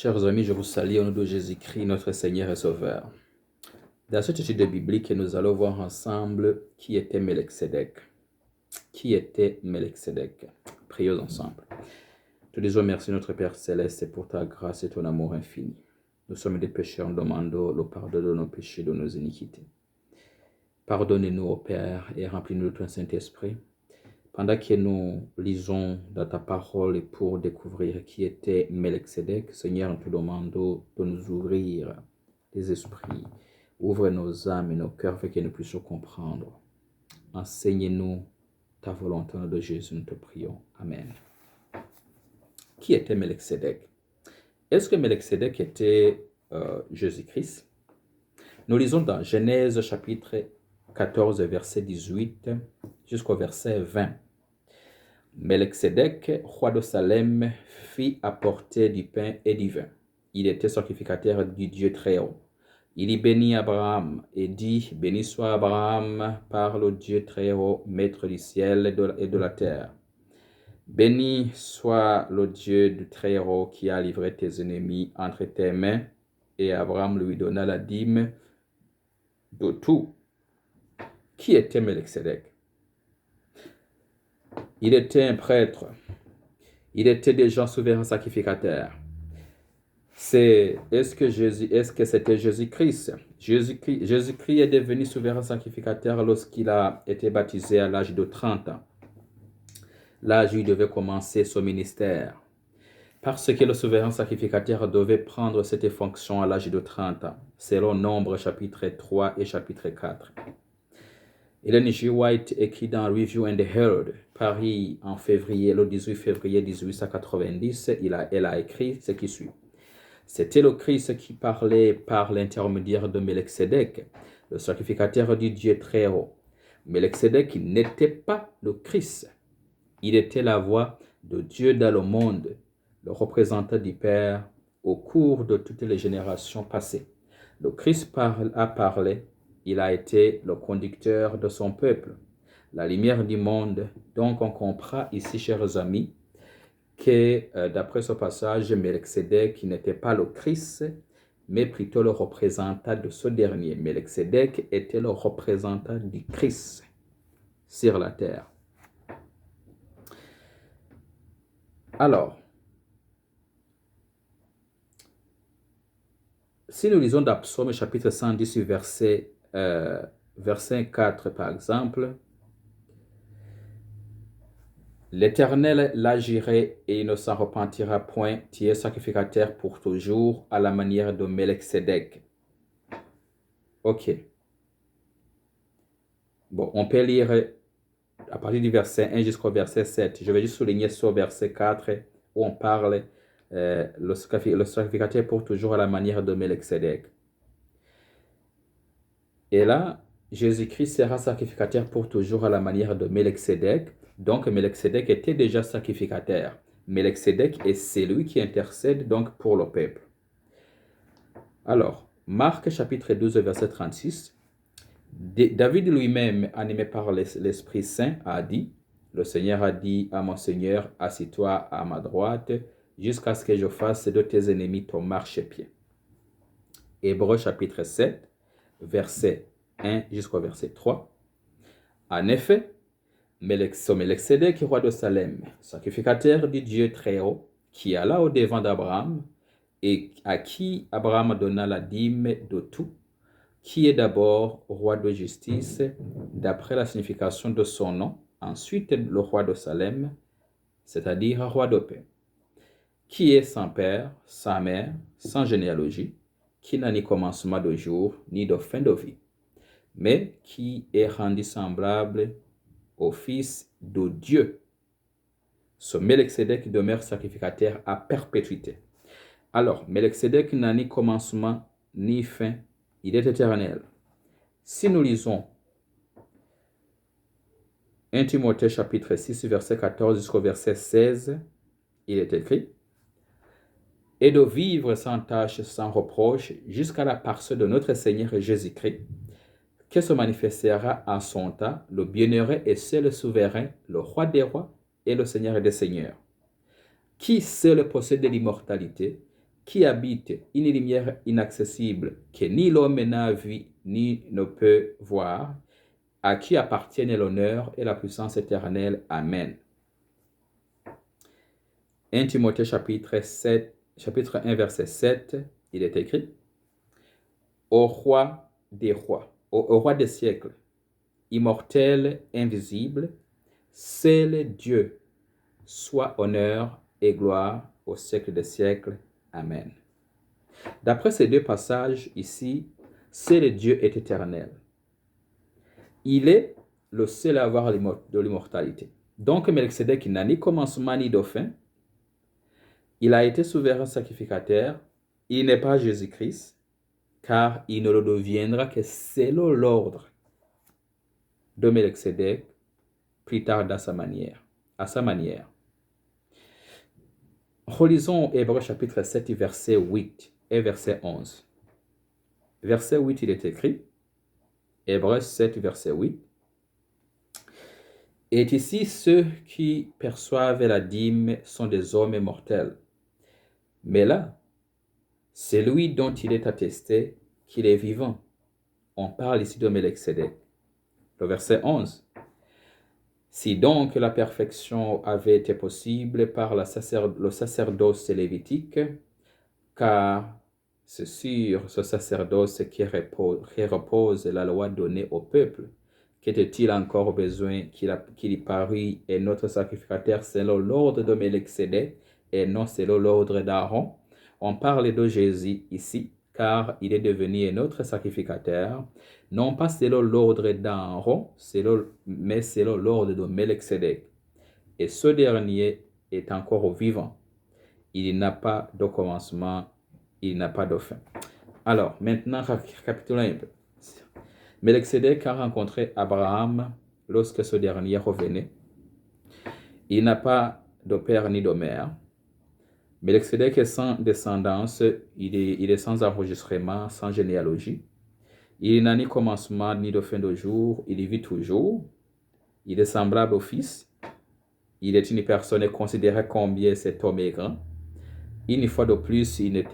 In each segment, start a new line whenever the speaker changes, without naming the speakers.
Chers amis, je vous salue au nom de Jésus-Christ, notre Seigneur et Sauveur. Dans cette étude biblique, nous allons voir ensemble qui était Melchizedek. Qui était Melchizedek? Prions ensemble. Te disons merci, notre Père Céleste, pour ta grâce et ton amour infini. Nous sommes des pécheurs, nous demandons le pardon de nos péchés, de nos iniquités. Pardonnez-nous, ô Père, et remplis-nous de ton Saint-Esprit. Pendant que nous lisons dans ta parole pour découvrir qui était Melchizedek, Seigneur, nous te demandons de nous ouvrir les esprits. Ouvre nos âmes et nos cœurs afin que nous puissions comprendre. Enseigne-nous ta volonté au nom de Jésus, nous te prions. Amen. Qui était Melchizedek? Est-ce que Melchizedek était Jésus-Christ? Nous lisons dans Genèse chapitre 14, verset 18 jusqu'au verset 20. Melchizedek, roi de Salem, fit apporter du pain et du vin. Il était sacrificateur du Dieu très haut. Il y bénit Abraham et dit, béni soit Abraham par le Dieu très haut, maître du ciel et de la terre. Béni soit le Dieu du très haut qui a livré tes ennemis entre tes mains. Et Abraham lui donna la dîme de tout. Qui était Melchizedek? Il était un prêtre. Il était déjà souverain sacrificateur. Est-ce que c'était Jésus-Christ? Jésus-Christ est devenu souverain sacrificateur lorsqu'il a été baptisé à l'âge de 30 ans. L'âge où il devait commencer son ministère. Parce que le souverain sacrificateur devait prendre cette fonction à l'âge de 30 ans, selon Nombre chapitre 3 et chapitre 4. Ellen G. White écrit dans Review and Herald, Paris, en février, le 18 février 1890, elle a écrit ce qui suit. C'était le Christ qui parlait par l'intermédiaire de Melchizedek, le sacrificateur du Dieu très haut. Melchizedek n'était pas le Christ. Il était la voix de Dieu dans le monde, le représentant du Père au cours de toutes les générations passées. Le Christ a parlé. Il a été le conducteur de son peuple, la lumière du monde. Donc, on comprend ici, chers amis, que d'après ce passage, Melchizedek n'était pas le Christ, mais plutôt le représentant de ce dernier. Melchizedek était le représentant du Christ sur la terre. Alors, si nous lisons dans Psaume chapitre 110, verset 4 par exemple, l'Éternel l'agirait et il ne s'en repentira point, tu es sacrificateur pour toujours à la manière de Melchizedek. Ok. Bon, on peut lire à partir du verset 1 jusqu'au verset 7. Je vais juste souligner ce verset 4 où on parle le sacrificateur pour toujours à la manière de Melchizedek. Et là, Jésus-Christ sera sacrificateur pour toujours à la manière de Melchizedek. Donc, Melchizedek était déjà sacrificateur. Melchizedek est celui qui intercède donc pour le peuple. Alors, Marc chapitre 12, verset 36. David lui-même, animé par l'Esprit Saint, a dit, le Seigneur a dit à mon Seigneur, assis-toi à ma droite, jusqu'à ce que je fasse de tes ennemis ton marchepied. Hébreux chapitre 7, verset 1 jusqu'au verset 3. En effet, Melchizedek, roi de Salem, sacrificateur du Dieu très haut, qui alla au devant d'Abraham, et à qui Abraham donna la dîme de tout, qui est d'abord roi de justice, d'après la signification de son nom, ensuite le roi de Salem, c'est-à-dire roi de paix, qui est sans père, sans mère, sans généalogie, qui n'a ni commencement de jour, ni de fin de vie, mais qui est rendu semblable au Fils de Dieu. Ce Melchizedek demeure sacrificateur à perpétuité. Alors, Melchizedek n'a ni commencement, ni fin, il est éternel. Si nous lisons 1 Timothée chapitre 6, verset 14 jusqu'au verset 16, il est écrit, « Et de vivre sans tâche, sans reproche, jusqu'à la partie de notre Seigneur Jésus-Christ, que se manifestera en son temps le bienheureux et seul souverain, le roi des rois et le Seigneur des seigneurs, qui seul possède l'immortalité, qui habite une lumière inaccessible que ni l'homme n'a vu ni ne peut voir, à qui appartiennent l'honneur et la puissance éternelle. Amen. 1 Timothée chapitre 1, verset 7, il est écrit: Au roi des rois, au roi des siècles, immortel, invisible, seul Dieu, soit honneur et gloire au siècle des siècles. Amen. D'après ces deux passages ici, seul Dieu est éternel. Il est le seul à avoir de l'immortalité. Donc, Melchizedek n'a ni commencement ni de fin. Il a été souverain sacrificateur. Il n'est pas Jésus-Christ, car il ne le deviendra que selon l'ordre de Melchizedek, plus tard à sa manière. Relisons Hébreux chapitre 7, verset 8 et verset 11. Verset 8, il est écrit, Hébreux 7, verset 8. Et ici, ceux qui perçoivent la dîme sont des hommes mortels. Mais là, c'est lui dont il est attesté qu'il est vivant. On parle ici de Melchizedek. Le verset 11. Si donc la perfection avait été possible par le sacerdoce lévitique, car c'est sur ce sacerdoce qui repose la loi donnée au peuple, qu'était-il encore besoin qu'il y parût et notre sacrificateur selon l'ordre de Melchizedek et non selon l'ordre d'Aaron? On parle de Jésus ici, car il est devenu notre sacrificateur, non pas selon l'ordre d'Aaron, mais selon l'ordre de Melchizedek. Et ce dernier est encore vivant. Il n'a pas de commencement, il n'a pas de fin. Alors, maintenant, récapitulons un peu. Melchizedek a rencontré Abraham lorsque ce dernier revenait. Il n'a pas de père ni de mère. Melchizedek est sans descendance, il est sans enregistrement, sans généalogie. Il n'a ni commencement ni de fin de jour, il y vit toujours. Il est semblable au Fils. Il est une personne considérée combien cet homme est grand. Une fois de plus, il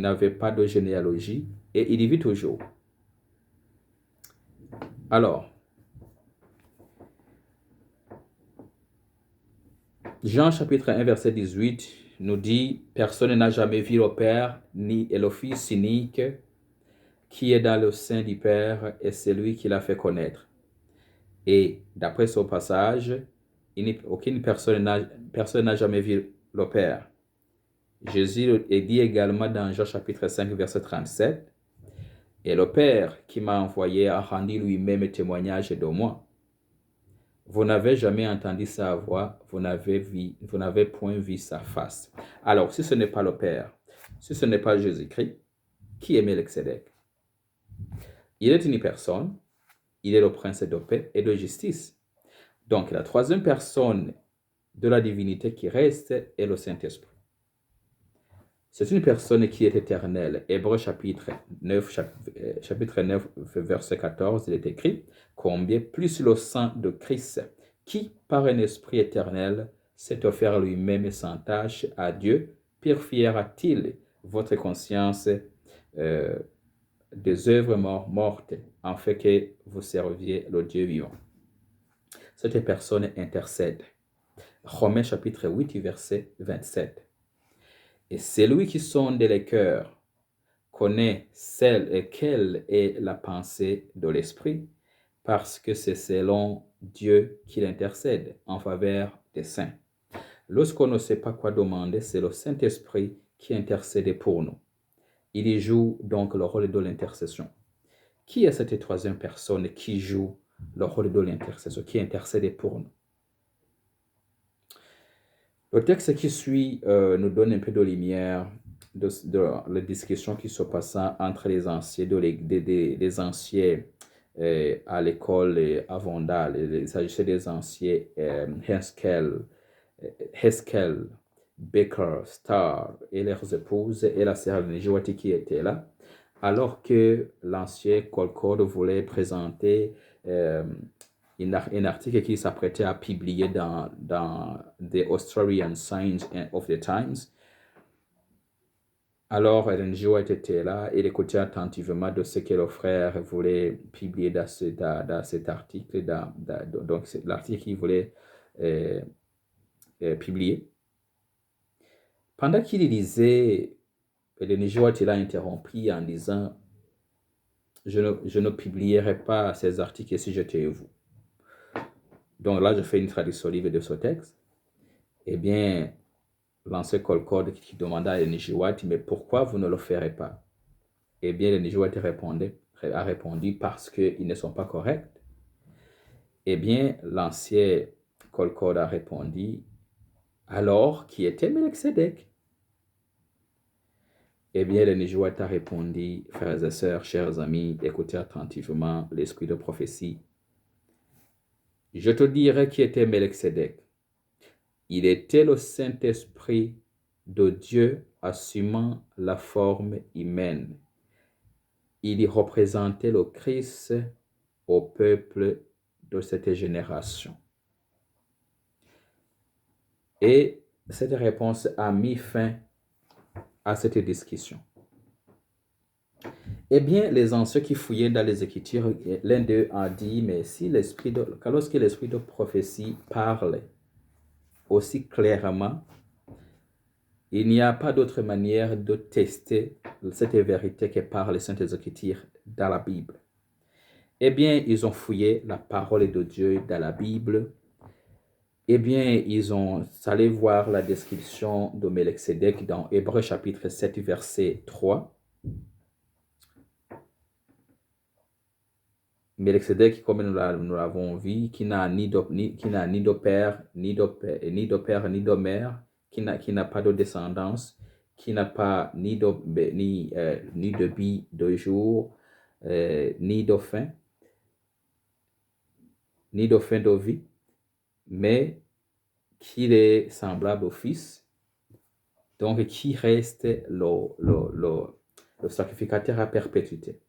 n'avait pas de généalogie et il y vit toujours. Alors, Jean chapitre 1 verset 18 nous dit: Personne n'a jamais vu le Père ni le Fils unique qui est dans le sein du Père et c'est lui qui l'a fait connaître. Et d'après ce passage, aucune personne n'a jamais vu le Père. Jésus est dit également dans Jean chapitre 5 verset 37: Et le Père qui m'a envoyé a rendu lui-même témoignage de moi. Vous n'avez jamais entendu sa voix, vous n'avez point vu sa face. Alors, si ce n'est pas le Père, si ce n'est pas Jésus-Christ, qui est Melchizedek? Il est une personne, il est le prince de paix et de justice. Donc, la troisième personne de la divinité qui reste est le Saint-Esprit. C'est une personne qui est éternelle. Hébreux chapitre 9, verset 14, il est écrit: Combien plus le sang de Christ, qui, par un esprit éternel, s'est offert lui-même sans tâche à Dieu, purifiera-t-il votre conscience des œuvres mortes, en fait que vous serviez le Dieu vivant. Cette personne intercède. Romains chapitre 8, verset 27. Et celui qui sonde les cœurs connaît quelle est la pensée de l'Esprit, parce que c'est selon Dieu qu'il intercède en faveur des saints. Lorsqu'on ne sait pas quoi demander, c'est le Saint-Esprit qui intercède pour nous. Il y joue donc le rôle de l'intercession. Qui est cette troisième personne qui joue le rôle de l'intercession, qui intercède pour nous? Le texte qui suit nous donne un peu de lumière de la discussion qui se passe entre les anciens, des anciens à l'école à Vandal. Il s'agissait des anciens Heskel, Baker, Starr et leurs épouses et la sœur de Joati qui était là, alors que l'ancien Colcord voulait présenter un article qui s'apprêtait à publier dans The Australian Signs of the Times. Alors, Ellen G. White était là, il écoutait attentivement de ce que le frère voulait publier dans cet article, donc c'est l'article qu'il voulait publier. Pendant qu'il lisait, Ellen G. White l'a interrompu en disant « Je ne publierai pas ces articles si j'étais vous. » Donc là, je fais une traduction libre de ce texte. Eh bien, l'ancien Colcord qui demanda à Ellen G. White « Mais pourquoi vous ne le ferez pas ?» Eh bien, Ellen G. White a répondu « Parce qu'ils ne sont pas corrects. » Eh bien, l'ancien Colcord a répondu « Alors, qui était Melchizedek ?» Eh bien, Ellen G. White a répondu « Frères et sœurs, chers amis, écoutez attentivement l'esprit de prophétie. Je te dirai qui était Melchizedek. Il était le Saint-Esprit de Dieu assumant la forme humaine. Il y représentait le Christ au peuple de cette génération. » Et cette réponse a mis fin à cette discussion. Eh bien, les anciens qui fouillaient dans les Écritures, l'un d'eux a dit, mais si lorsque l'esprit de prophétie parle aussi clairement, il n'y a pas d'autre manière de tester cette vérité que par les Saintes Écritures dans la Bible. Eh bien, ils ont fouillé la parole de Dieu dans la Bible. Eh bien, ils ont allé voir la description de Melchizedek dans Hébreux chapitre 7, verset 3. Melchizedek, comme nous l'avons vu, qui n'a ni de père, ni de mère, qui n'a pas de descendance, qui n'a pas ni de vie de jour, ni de fin de vie, mais qu'il est semblable au Fils, donc qui reste le sacrificateur à perpétuité.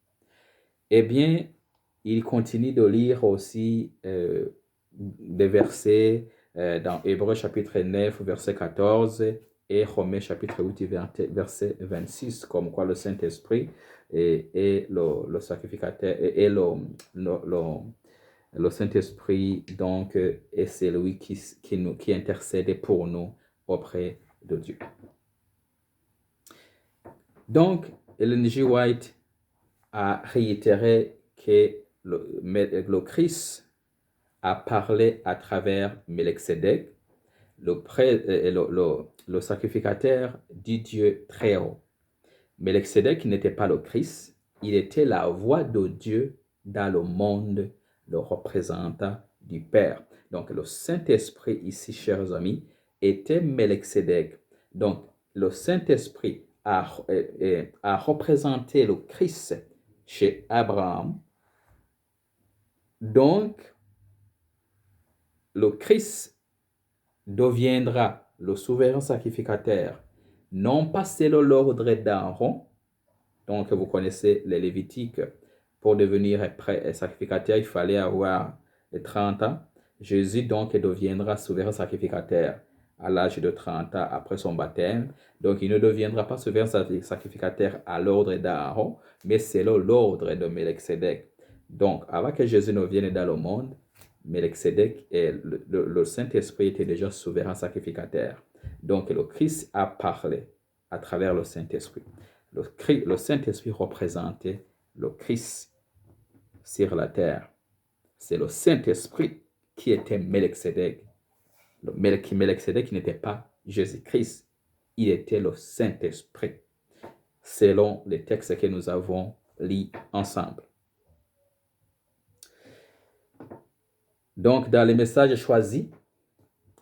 Eh bien, il continue de lire aussi des versets dans Hébreux chapitre 9, verset 14 et Romains chapitre 8, verset 26, comme quoi le Saint-Esprit est le sacrificateur et le Saint-Esprit, donc, est celui qui intercède pour nous auprès de Dieu. Donc, Ellen G. White a réitéré que le Christ a parlé à travers Melchizedek, le sacrificateur du Dieu très haut. Melchizedek n'était pas le Christ, il était la voix de Dieu dans le monde, le représentant du Père. Donc, le Saint-Esprit ici, chers amis, était Melchizedek. Donc, le Saint-Esprit a représenté le Christ chez Abraham. Donc, le Christ deviendra le souverain sacrificateur, non pas selon l'ordre d'Aaron. Donc, vous connaissez les Lévitiques. Pour devenir sacrificateur, il fallait avoir 30 ans. Jésus, donc, deviendra souverain sacrificateur à l'âge de 30 ans après son baptême. Donc, il ne deviendra pas souverain sacrificateur à l'ordre d'Aaron, mais selon l'ordre de Melchizedek. Donc, avant que Jésus ne vienne dans le monde, Melchizedek et le Saint-Esprit étaient déjà souverain sacrificateur. Donc, le Christ a parlé à travers le Saint-Esprit. Le Saint-Esprit représentait le Christ sur la terre. C'est le Saint-Esprit qui était Melchizedek. Melchizedek n'était pas Jésus-Christ, il était le Saint-Esprit, selon les textes que nous avons lus ensemble. Donc, dans les messages choisis,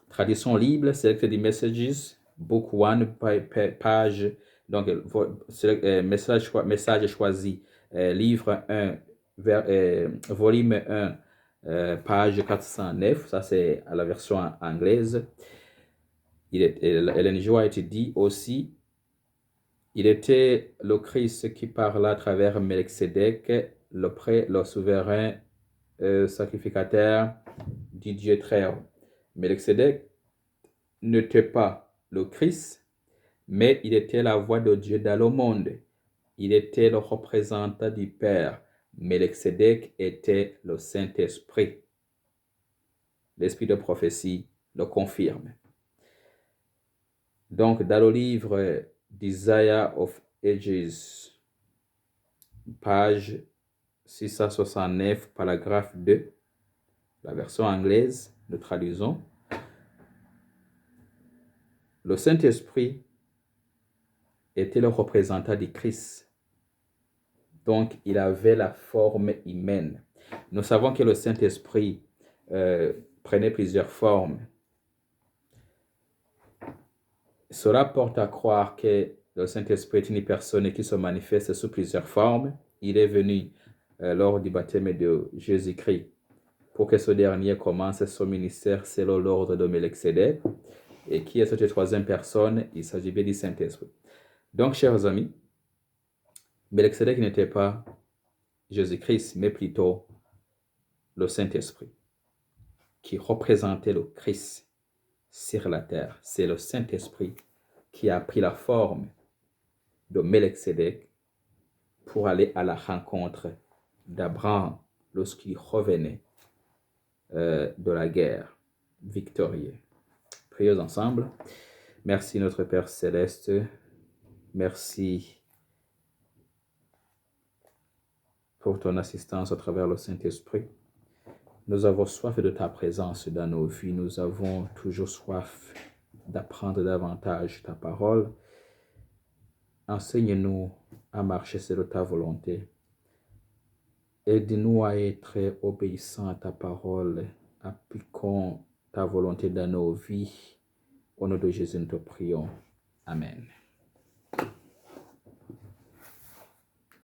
traduction libre, Selected Messages, Book 1, page, donc, message choisi, livre 1, volume 1, page 409, ça c'est à la version anglaise. Ellen G. White dit aussi, il était le Christ qui parla à travers Melchizedek, le souverain sacrificateur du Dieu très haut. Melchizedek n'était pas le Christ, mais il était la voix de Dieu dans le monde. Il était le représentant du Père. Melchizedek était le Saint-Esprit. L'esprit de prophétie le confirme. Donc, dans le livre Desire of Ages, page 669, paragraphe 2, la version anglaise, nous traduisons. Le Saint-Esprit était le représentant du Christ. Donc, il avait la forme humaine. Nous savons que le Saint-Esprit prenait plusieurs formes. Cela porte à croire que le Saint-Esprit est une personne qui se manifeste sous plusieurs formes. Il est venu lors du baptême de Jésus-Christ pour que ce dernier commence son ministère selon l'ordre de Melchizedek. Et qui est cette troisième personne? Il s'agit bien du Saint-Esprit. Donc, chers amis, Melchizedek n'était pas Jésus-Christ, mais plutôt le Saint-Esprit, qui représentait le Christ sur la terre. C'est le Saint-Esprit qui a pris la forme de Melchizedek pour aller à la rencontre d'Abraham lorsqu'il revenait de la guerre victorieux. Prions ensemble. Merci notre Père Céleste. Merci pour ton assistance à travers le Saint-Esprit. Nous avons soif de ta présence dans nos vies. Nous avons toujours soif d'apprendre davantage ta parole. Enseigne-nous à marcher selon ta volonté. Aide-nous à être obéissants à ta parole. Appliquons ta volonté dans nos vies. Au nom de Jésus, nous te prions. Amen.